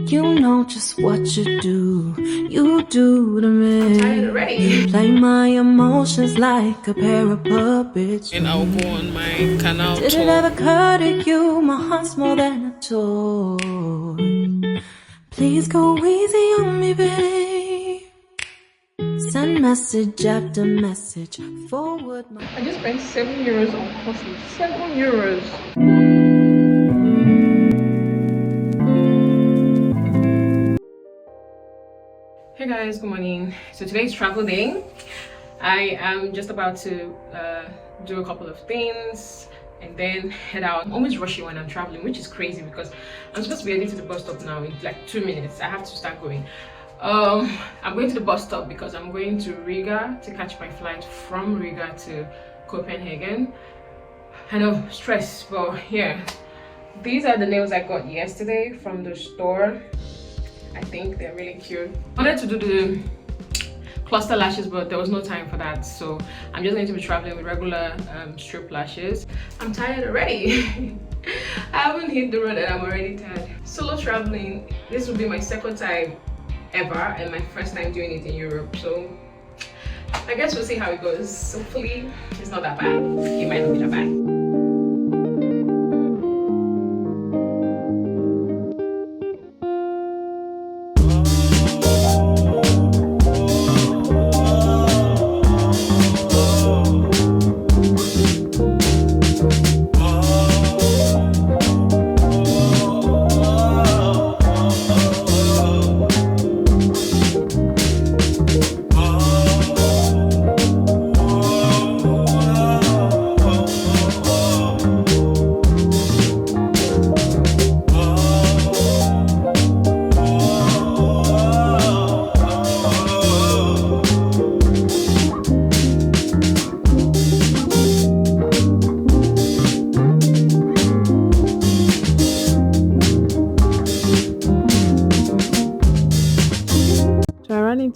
You know just what you do to me. Tired already. Play my emotions like a pair of puppets. And I'll go on my canal Did it ever occur to you my heart's more than a toy? Please go easy on me, babe. Send message after message, forward my... I just spent €7 on coffee. €7. Hey guys, good morning. So today's travel day. I am just about to do a couple of things and then head out. I'm always rushing when I'm traveling, which is crazy because I'm supposed to be heading to the bus stop now in like 2 minutes. I have to start going. I'm going to the bus stop because I'm going to Riga to catch my flight from Riga to Copenhagen. I know, stress, but yeah. These are the nails I got yesterday from the store. I think they're really cute. I wanted to do the cluster lashes, but there was no time for that, so I'm just going to be traveling with regular strip lashes. I'm tired already. I haven't hit the road and I'm already tired. Solo traveling, this will be my second time ever and my first time doing it in Europe, so I guess we'll see how it goes. Hopefully it's not that bad. It might not be that bad.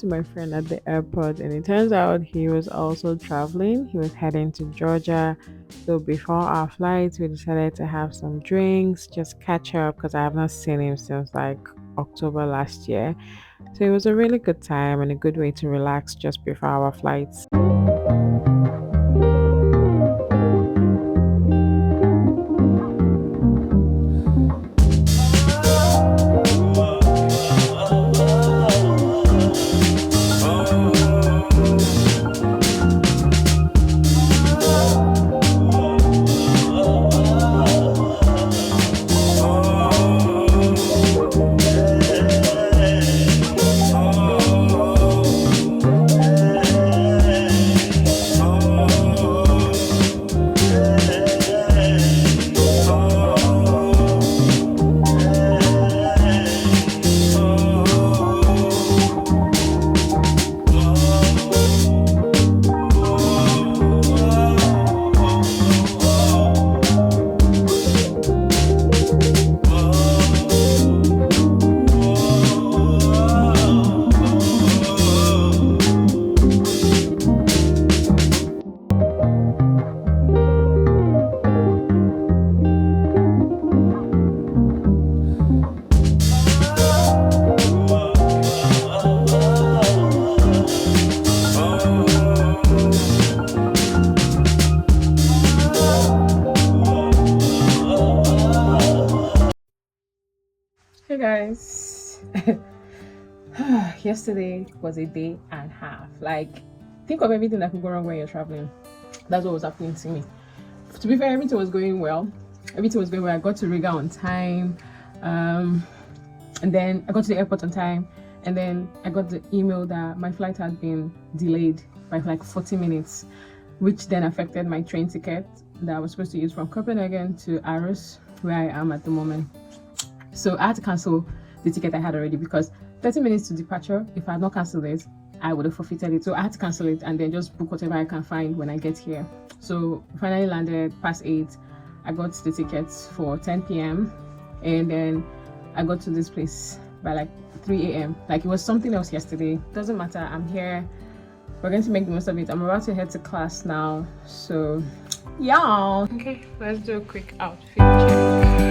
To my friend at the airport, and it turns out he was also traveling. He was heading to Georgia, so before our flight we decided to have some drinks, just catch up because I have not seen him since like October last year. So it was a really good time and a good way to relax just before our flights. Hey guys. Yesterday was a day and a half. Like, think of everything that could go wrong when you're traveling. That's what was happening to me. To be fair, everything was going well. I got to Riga on time, and then I got to the airport on time, and then I got the email that my flight had been delayed by like 40 minutes, which then affected my train ticket that I was supposed to use from Copenhagen to Aarhus, where I am at the moment. So I had to cancel the ticket I had already because 30 minutes to departure, if I had not cancelled it, I would have forfeited it. So I had to cancel it and then just book whatever I can find when I get here. So finally landed past 8. I got the tickets for 10 p.m. and then I got to this place by like 3 a.m. Like it was something else yesterday. Doesn't matter, I'm here. We're going to make the most of it. I'm about to head to class now. So yeah. Okay, let's do a quick outfit check.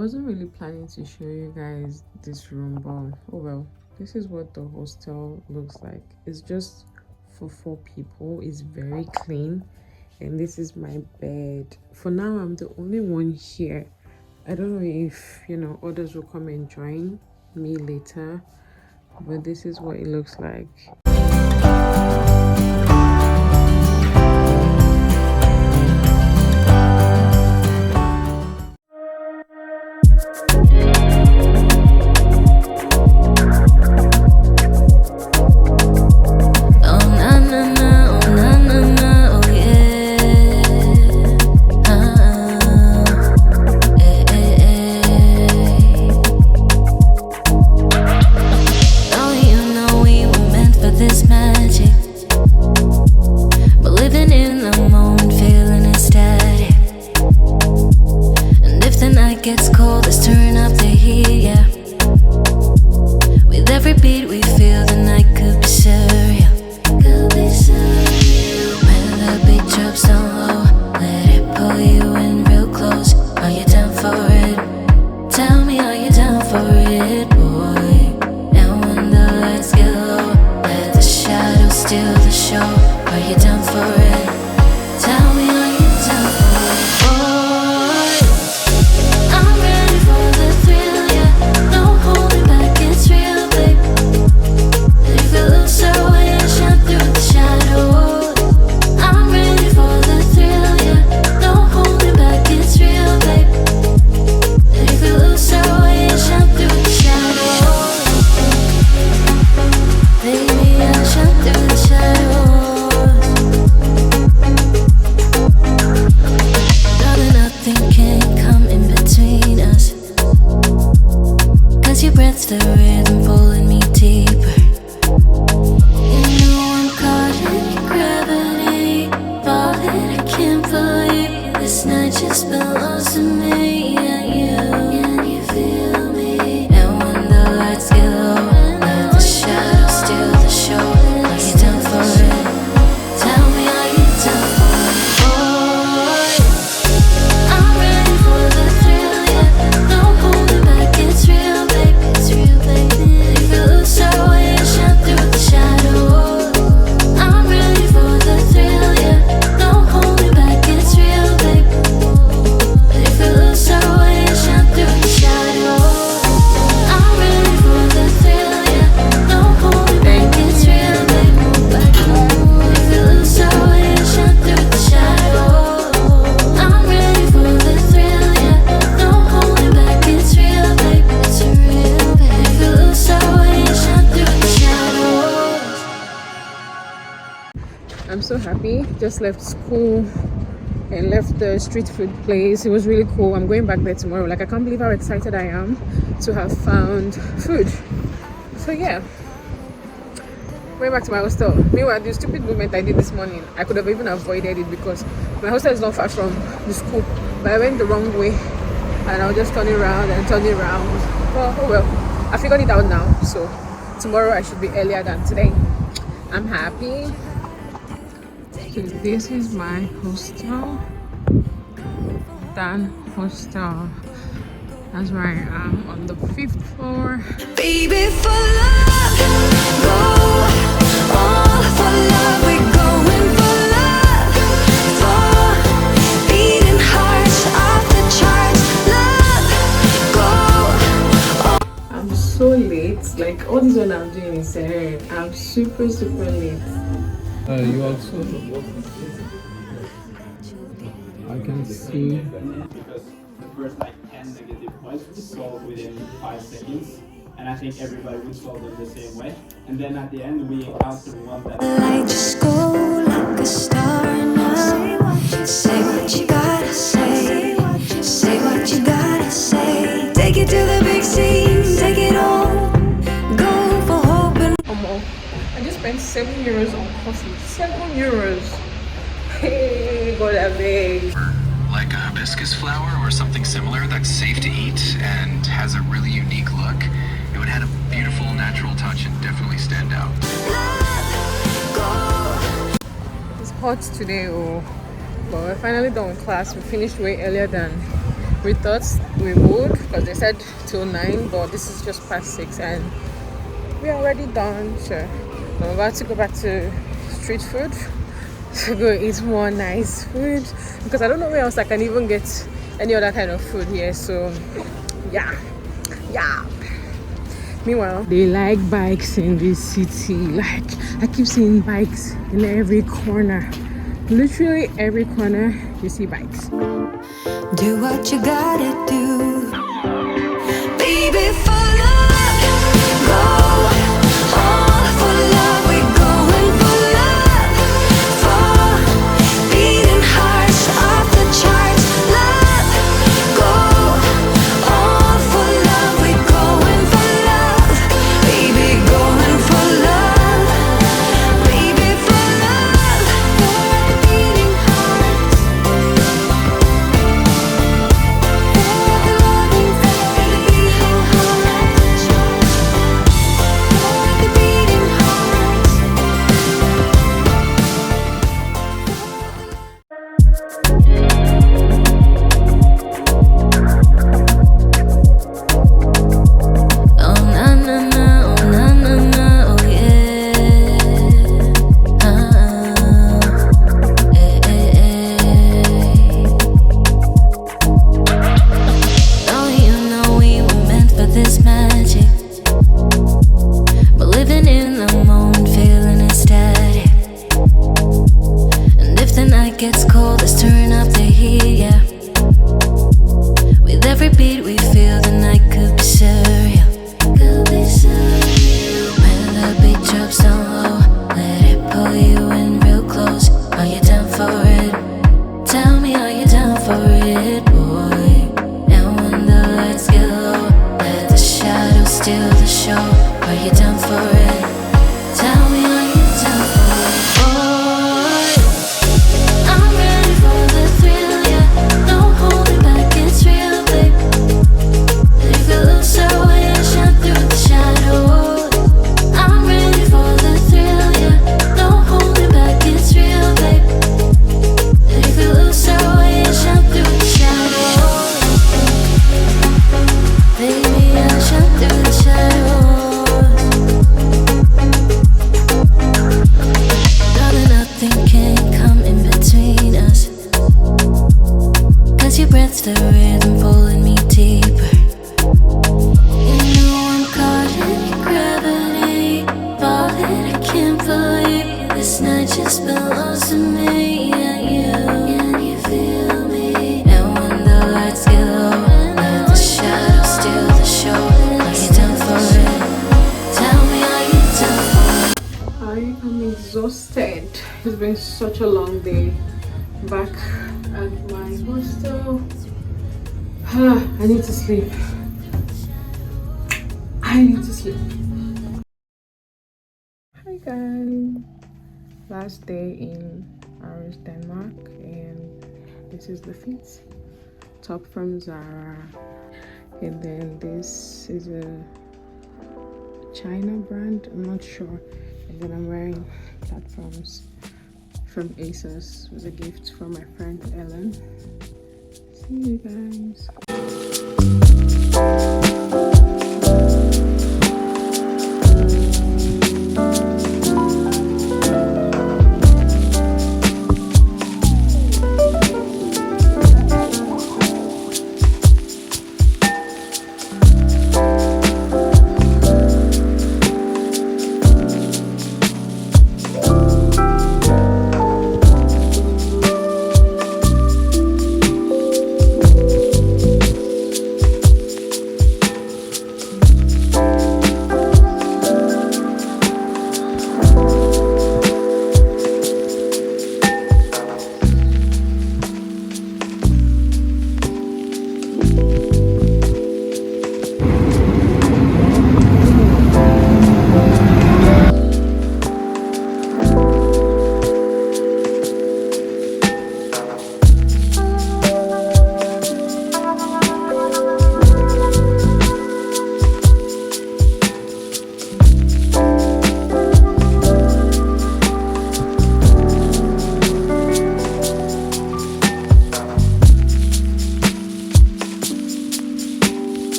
wasn't really planning to show you guys this room, but oh well, this is what the hostel looks like. It's just for 4 people. It's very clean, and this is my bed. For now, I'm the only one here. I don't know if others will come and join me later, but this is what it looks like. I'm so happy. Just left school and left the street food place. It was really cool. I'm going back there tomorrow. Like, I can't believe how excited I am to have found food. So yeah, going back to my hostel. Meanwhile, the stupid movement I did this morning, I could have even avoided it because my hostel is not far from the school, but I went the wrong way and I was just turning around and turning around. Well, oh well, I figured it out now, so tomorrow I should be earlier than today. I'm happy. So this is my hostel, Dan Hostel. That's where I am on the 5th floor. Baby, for love, go all for love. We're going for love, for beating hearts off the charts. Love, go. I'm so late. Like, all this one I'm doing is I'm super late. You also, I can see. Because the first 10 negative points we solve within 5 seconds, and I think everybody would solve them the same way. And then at the end we encounter one that. Light just go like a star now. Say what you gotta say. Say what you gotta say. Take it to the big scene. Take it all. Go for hope and. I just spent €7 on coffee. €7. Hey, go that big. Like a hibiscus flower or something similar that's safe to eat and has a really unique look, it would add a beautiful natural touch and definitely stand out. It's hot today, but we're finally done with class. We finished way earlier than We thought we would because they said till 9, but this is just past 6 and we're already done. So I'm about to go back to street food to go eat more nice food because I don't know where else I can even get any other kind of food here. So yeah. Meanwhile, they like bikes in this city. Like, I keep seeing bikes in every corner. Literally every corner you see bikes. Do what you gotta do, baby, for love. Go all for love. We're going for love. For beating hearts off the charts. Love. Go all for love. We're going for love. Baby, going for love. Baby, for love. For the beating hearts. Gets cold, let's turn up the heat, yeah. With every beat we feel the night could be surreal. Could be surreal. When the beat drops down low, let it pull you in real close. Are you down for it? Tell me, are you down for it, boy? And when the lights get low, let the shadows steal the show. Are you down for it? Tell me, are you down for it, boy? The rhythm pulling me deeper. You know I'm caught in your gravity, falling. I can't believe this night just belongs to me and you. Can you feel me? And when the lights get low, let the shadows steal the show. Are you down for it? Tell me, are you down for it? I am exhausted. It's been such a long day back at my hostel. I need to sleep. Hi guys. Last day in Aarhus, Denmark, and this is the fit. Top from Zara, and then this is a China brand, I'm not sure, and then I'm wearing platforms from ASOS with a gift from my friend Ellen. See you guys.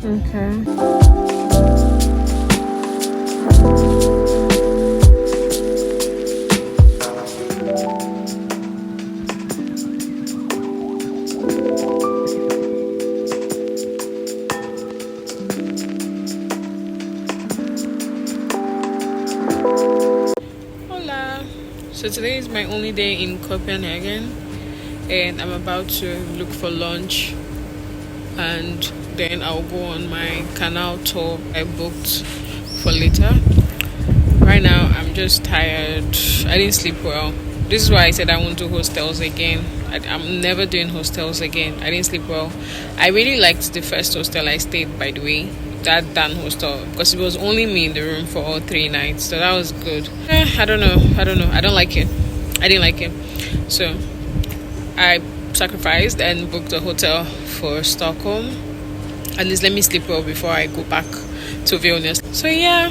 Okay. Hola. So today is my only day in Copenhagen, and I'm about to look for lunch, and then I'll go on my canal tour I booked for later. Right now, I'm just tired. I didn't sleep well. This is why I said I won't do hostels again. I'm never doing hostels again. I didn't sleep well. I really liked the first hostel I stayed, by the way, that Dan hostel, because it was only me in the room for all 3 nights, so that was good. I don't know. I don't like it. I didn't like it. So I sacrificed and booked a hotel for Stockholm. At least let me sleep well before I go back to Vilnius. So yeah,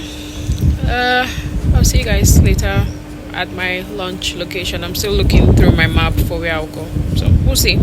I'll see you guys later at my lunch location. I'm still looking through my map for where I'll go, so we'll see.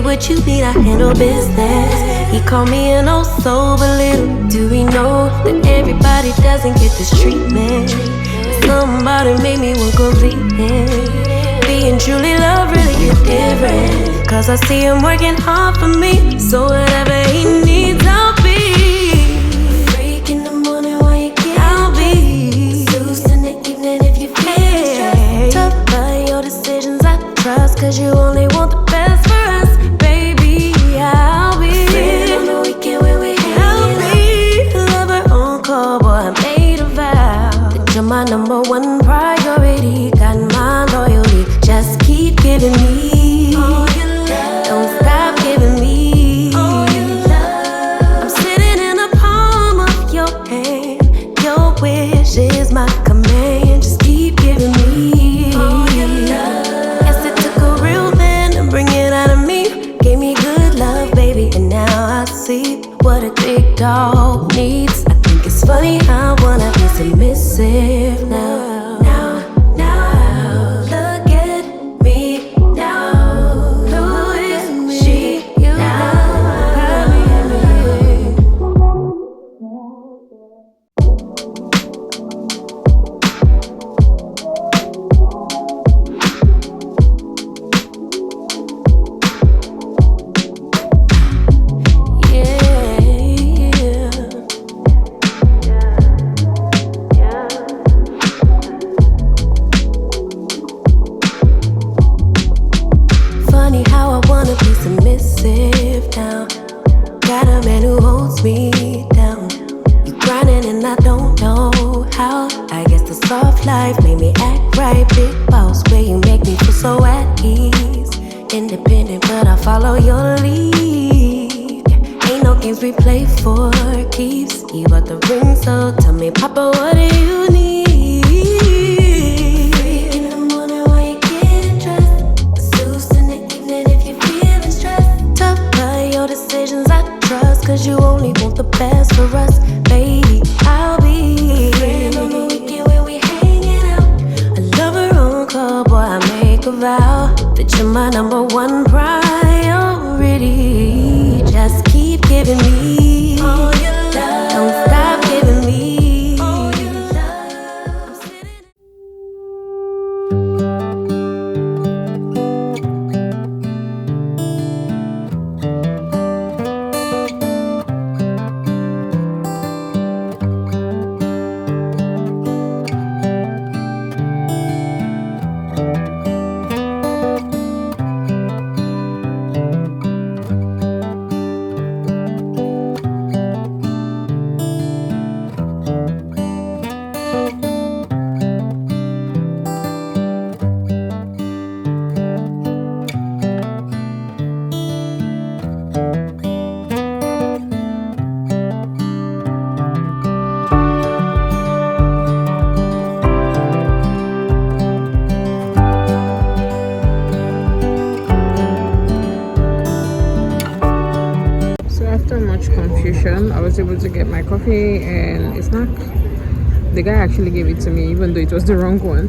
What you need, I handle business. He called me an oh so, but little do we know that everybody doesn't get this treatment. Somebody made me want completeness. Being truly loved really is different, cause I see him working hard for me. So whatever he needs, I'll be freak in the morning while you get I'll be Zeus in the evening if you feel stressed. Tough by your decisions, I trust, cause you only want the best for us. I'll be free on the weekend when we hang out. Lover on call, boy, I made a vow that you're my number one priority. Got my loyalty, just keep giving me all your love. Don't stop giving me all your love. I'm sitting in the palm of your hand. Your wish is my command. Just keep giving me all your love. Guess it took a real man to bring it out of me. Gave me good love, baby, and now I see what a big dog needs. I think it's funny how one of is submissive now. Now, look at me now. Who is she now? Yeah. I don't know how. I guess the soft life made me act right. Big boss, where you make me feel so at ease. Independent, but I follow your lead. Ain't no games we play for keeps. You got the ring, so tell me, Papa, what do you need? In the morning while you get dressed, Zeus in the evening if you're feeling stressed. Tough by your decisions, I trust, cause you only want the best for us. Baby, I'll be friend on the weekend when we hanging out. A lover on call, boy, I make a vow that you're my number one priority. Just keep giving me all your love. Don't stop giving me all your love. I'm sitting. After much confusion, I was able to get my coffee and a snack. The guy actually gave it to me even though it was the wrong one.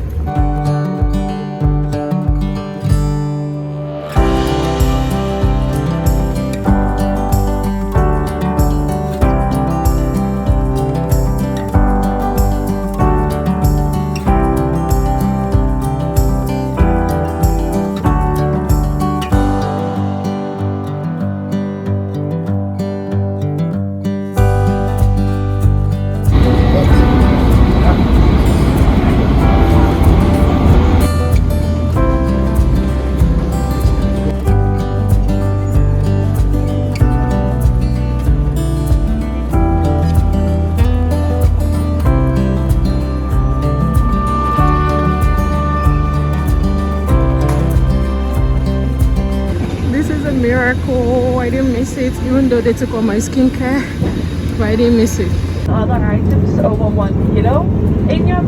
Miracle, I didn't miss it, even though they took all my skincare, but I didn't miss it. Other items over 1 kilo. In your